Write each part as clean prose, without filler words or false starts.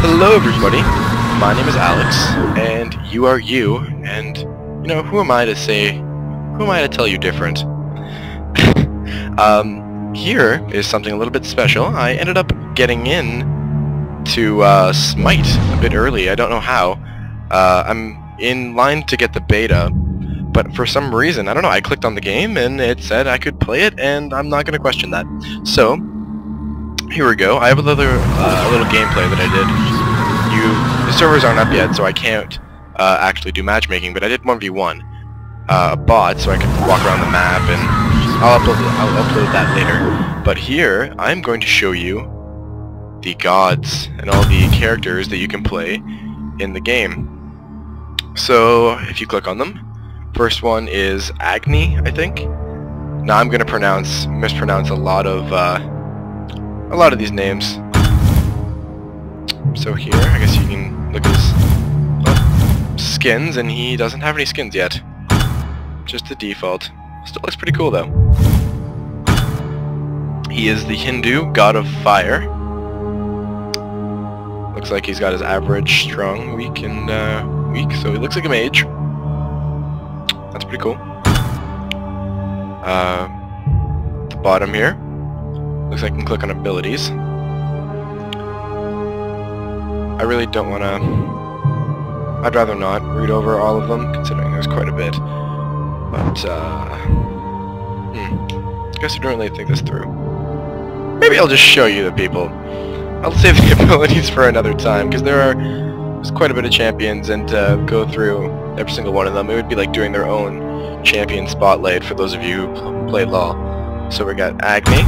Hello everybody, my name is Alex, and you are you, and, you know, who am I to tell you different? Here is something a little bit special. I ended up getting in to, Smite a bit early. I don't know how. I'm in line to get the beta, but for some reason, I don't know, I clicked on the game, and it said I could play it, and I'm not gonna question that. So, here we go. I have a little gameplay that I did. The servers aren't up yet, so I can't actually do matchmaking, but I did 1v1 a bot, so I could walk around the map, and I'll upload that later. But here, I'm going to show you the gods and all the characters that you can play in the game. So, if you click on them, first one is Agni, I think. Now I'm going to mispronounce a lot of these names. So here, I guess you can look at his skins, and he doesn't have any skins yet. Just the default. Still looks pretty cool though. He is the Hindu god of fire. Looks like he's got his average, strong, weak, and weak, so he looks like a mage. That's pretty cool. At the bottom here, looks like I can click on abilities. I really don't want to... I'd rather not read over all of them, considering there's quite a bit. But, I guess I don't really think this through. Maybe I'll just show you the people. I'll save the abilities for another time, because there's quite a bit of champions, and to go through every single one of them, it would be like doing their own champion spotlight for those of you who play LoL. So we got Agni.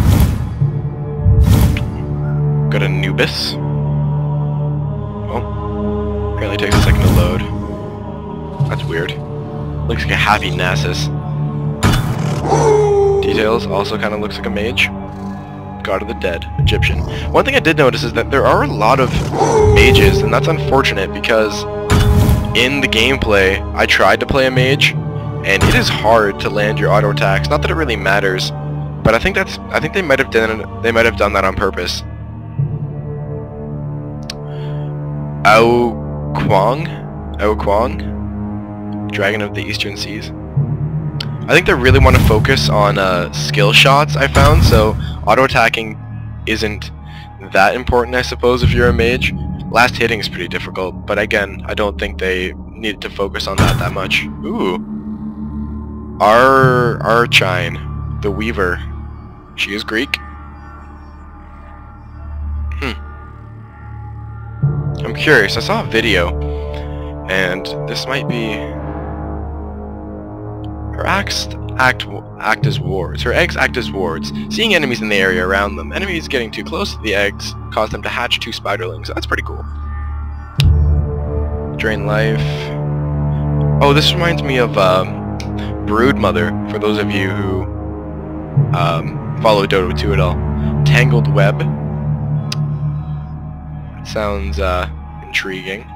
Got Anubis. Oh, apparently takes a second to load. That's weird. Looks like a happy Nasus. Details also kind of looks like a mage. God of the Dead, Egyptian. One thing I did notice is that there are a lot of mages, and that's unfortunate because in the gameplay I tried to play a mage, and it is hard to land your auto attacks. Not that it really matters, but I think they might have done that on purpose. Ao Kuang, Dragon of the Eastern Seas. I think they really want to focus on skill shots, I found, so auto-attacking isn't that important, I suppose, if you're a mage. Last hitting is pretty difficult, but again, I don't think they needed to focus on that much. Ooh. Archine, the Weaver. She is Greek. I'm curious, I saw a video, and this might be... Her eggs act as wards. Seeing enemies in the area around them. Enemies getting too close to the eggs cause them to hatch 2 spiderlings. That's pretty cool. Drain life. Oh, this reminds me of Broodmother, for those of you who follow Dota 2 at all. Tangled Web. Sounds intriguing.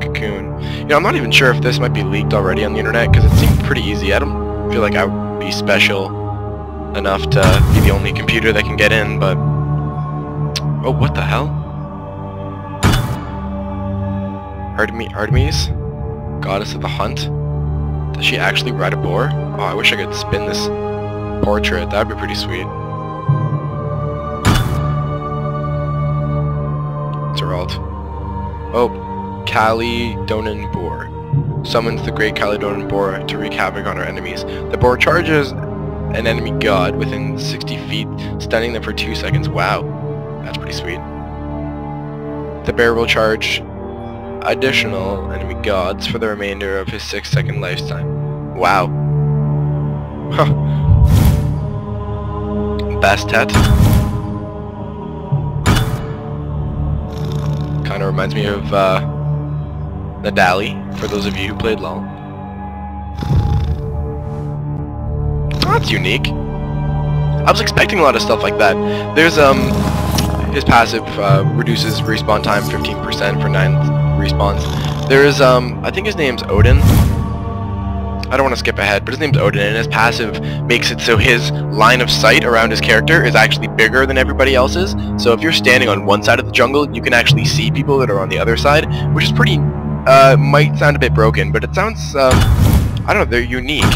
Cocoon. You know, I'm not even sure if this might be leaked already on the internet, because it seemed pretty easy. I don't feel like I would be special enough to be the only computer that can get in, but... Oh, what the hell? Artemis? Goddess of the Hunt? Does she actually ride a boar? Oh, I wish I could spin this portrait. That'd be pretty sweet. Geralt. Oh, Caledonian Boar. Summons the great Caledonian Boar to wreak havoc on our enemies. The boar charges an enemy god within 60 feet, stunning them for 2 seconds. Wow, that's pretty sweet. The bear will charge additional enemy gods for the remainder of his 6-second lifetime. Wow. Huh. Bastet. Kind of reminds me of Nadali, for those of you who played LoL. Oh, that's unique. I was expecting a lot of stuff like that. There's his passive reduces respawn time 15% for 9 respawns. There's I think his name's Odin. I don't want to skip ahead, but his name's Odin, and his passive makes it so his line of sight around his character is actually bigger than everybody else's. So if you're standing on one side of the jungle, you can actually see people that are on the other side, which is pretty, might sound a bit broken, but it sounds, I don't know, they're unique.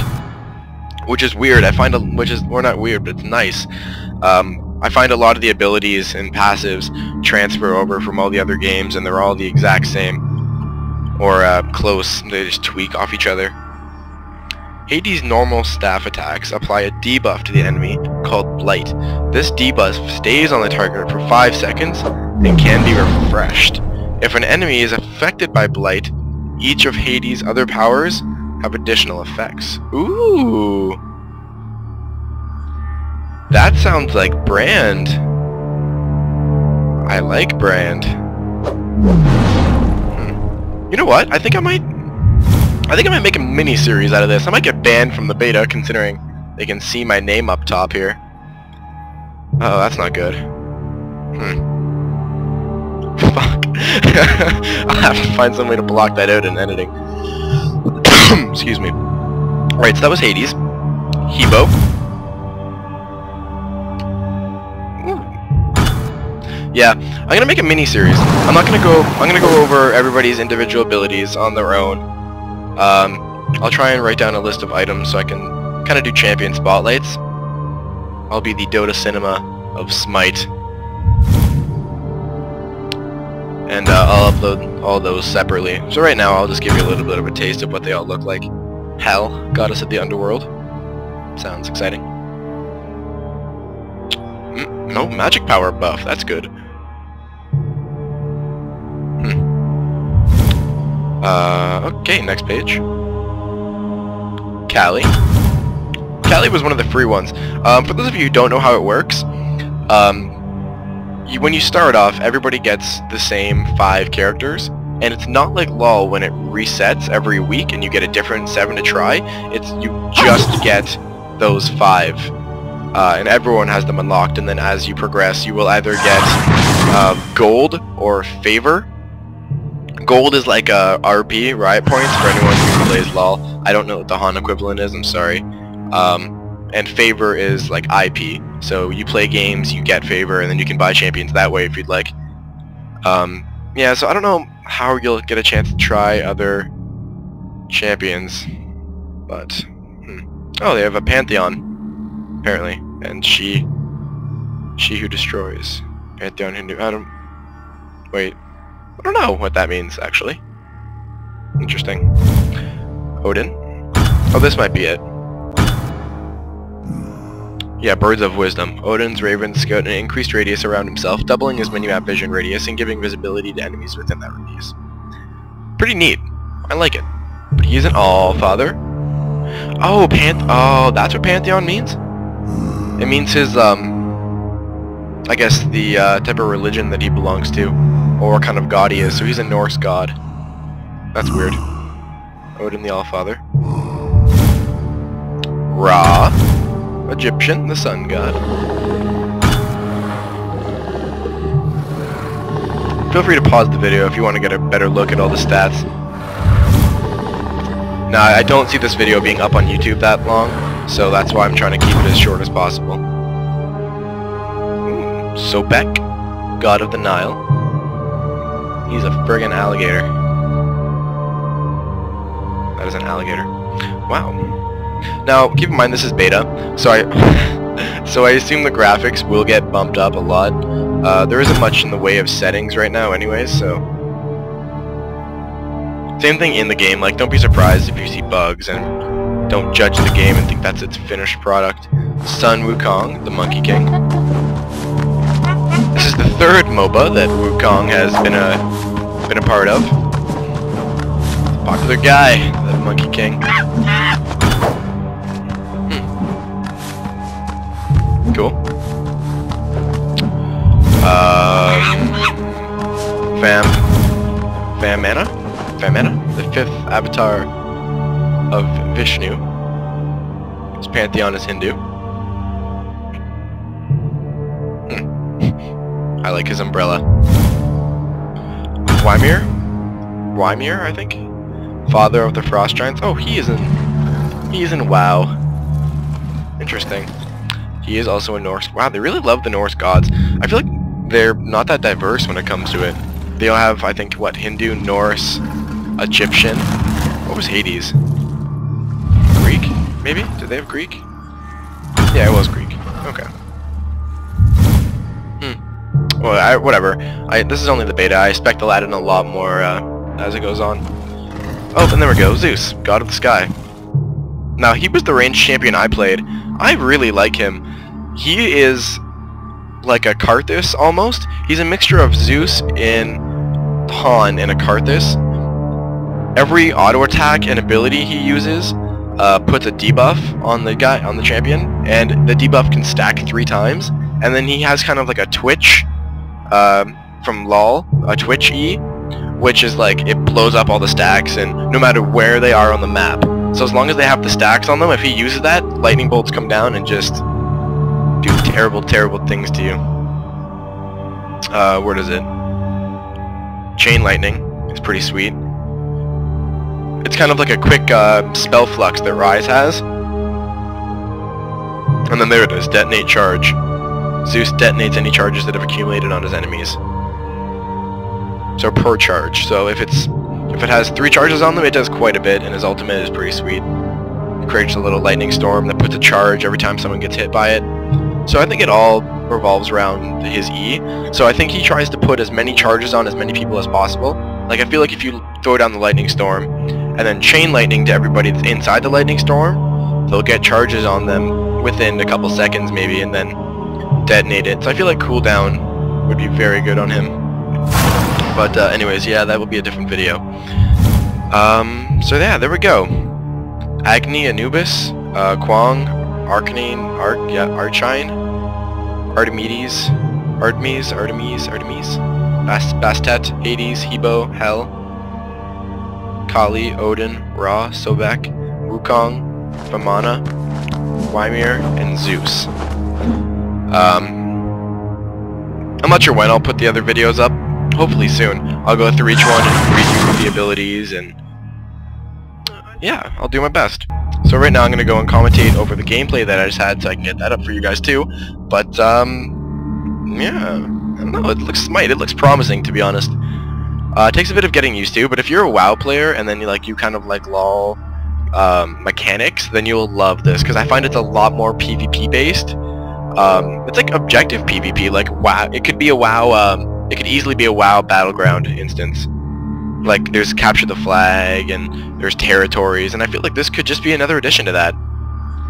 Which is weird. I find, or not weird, but it's nice. I find a lot of the abilities and passives transfer over from all the other games, and they're all the exact same. Or close. They just tweak off each other. Hades' normal staff attacks apply a debuff to the enemy called Blight. This debuff stays on the target for 5 seconds and can be refreshed. If an enemy is affected by Blight, each of Hades' other powers have additional effects. Ooh! That sounds like Brand. I like Brand. You know what? I think I might make a mini-series out of this. I might get banned from the beta, considering they can see my name up top here. Oh, that's not good. Fuck. I'll have to find some way to block that out in editing. Excuse me. Alright, so that was Hades. Hebo. Yeah, I'm gonna make a mini-series. I'm gonna go over everybody's individual abilities on their own. I'll try and write down a list of items so I can kind of do champion spotlights. I'll be the Dota Cinema of Smite. And I'll upload all those separately. So right now I'll just give you a little bit of a taste of what they all look like. Hell, goddess of the underworld. Sounds exciting. No magic power buff, that's good. Okay, next page. Callie. Callie was one of the free ones. For those of you who don't know how it works, when you start off, everybody gets the same 5 characters, and it's not like LoL when it resets every week and you get a different 7 to try. It's you just get those 5, and everyone has them unlocked. And then as you progress, you will either get gold or favor. Gold is like a RP, riot points, for anyone who plays LoL. I don't know what the Han equivalent is, I'm sorry. And favor is like IP. So you play games, you get favor, and then you can buy champions that way if you'd like. Yeah, so I don't know how you'll get a chance to try other champions, but... Oh, they have a Pantheon, apparently. And she who destroys. Pantheon Hindu. Wait. I don't know what that means, actually. Interesting. Odin. Oh, this might be it. Yeah, Birds of Wisdom. Odin's ravens scout an increased radius around himself, doubling his minimap vision radius and giving visibility to enemies within that radius. Pretty neat. I like it. But he isn't All-Father. Oh, oh, that's what Pantheon means? It means his, I guess the type of religion that he belongs to, or what kind of god he is. So he's a Norse god. That's weird. Odin the All-Father. Ra, Egyptian, the sun god. Feel free to pause the video if you want to get a better look at all the stats. Now, I don't see this video being up on YouTube that long, so that's why I'm trying to keep it as short as possible. Sobek, god of the Nile. He's a friggin' alligator. That is an alligator. Wow. Now, keep in mind this is beta, so I assume the graphics will get bumped up a lot. There isn't much in the way of settings right now anyways, so... Same thing in the game, like don't be surprised if you see bugs, and don't judge the game and think that's its finished product. Sun Wukong, the Monkey King. This is the 3rd MOBA that Wukong has been a part of. Popular guy, the Monkey King. Cool. Vamana, the 5th avatar of Vishnu. His pantheon is Hindu. I like his umbrella. Ymir, I think? Father of the Frost Giants. Oh, he is in He's in WoW. Interesting. He is also a Norse. Wow, they really love the Norse gods. I feel like they're not that diverse when it comes to it. They all have, I think, what, Hindu, Norse, Egyptian. What was Hades? Greek? Maybe? Did they have Greek? Yeah, it was Greek. Okay. Well, whatever. This is only the beta. I expect they'll add in a lot more as it goes on. Oh, and there we go. Zeus, god of the sky. Now, he was the ranged champion I played. I really like him. He is like a Karthus, almost. He's a mixture of Zeus in Han and a Karthus. Every auto attack and ability he uses puts a debuff on the champion, and the debuff can stack 3 times. And then he has kind of like a Twitch from LoL, a Twitch E, which is like it blows up all the stacks, and no matter where they are on the map. So as long as they have the stacks on them, if he uses that, lightning bolts come down and just do terrible, terrible things to you. Where does it? Chain lightning is pretty sweet. It's kind of like a quick spell flux that Rise has. And then there it is, detonate charge. Zeus detonates any charges that have accumulated on his enemies. So per charge. So if it has 3 charges on them, it does quite a bit, and his ultimate is pretty sweet. It creates a little lightning storm that puts a charge every time someone gets hit by it. So I think it all revolves around his E. So I think he tries to put as many charges on as many people as possible. Like, I feel like if you throw down the lightning storm and then chain lightning to everybody that's inside the lightning storm, they'll get charges on them within a couple seconds maybe, and then detonate it. So I feel like cooldown would be very good on him. But anyways, yeah, that will be a different video. So yeah, there we go. Agni, Anubis, Kwang, Arcanine, Archine, Artemis, Bastet, Hades, Hebo, Hel, Kali, Odin, Ra, Sobek, Wukong, Vamana, Ymir, and Zeus. I'm not sure when I'll put the other videos up. Hopefully soon. I'll go through each one and read through the abilities, and yeah, I'll do my best. So right now I'm going to go and commentate over the gameplay that I just had so I can get that up for you guys too. But yeah, I don't know, it looks Smite. It looks promising, to be honest. It takes a bit of getting used to, but if you're a WoW player and then you kind of like LoL mechanics, then you'll love this, because I find it's a lot more PvP based. It's like objective PvP, like WoW. It could be a WoW, it could easily be a WoW battleground instance. Like, there's capture the flag, and there's territories, and I feel like this could just be another addition to that,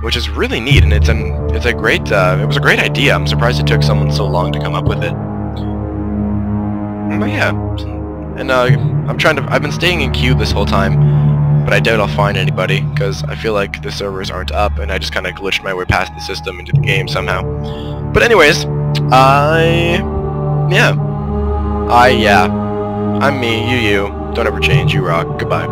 which is really neat, and it was a great idea. I'm surprised it took someone so long to come up with it. But yeah, and I've been staying in queue this whole time, but I doubt I'll find anybody, because I feel like the servers aren't up, and I just kind of glitched my way past the system into the game somehow. But anyways, I'm me, you. Don't ever change, you rock. Goodbye.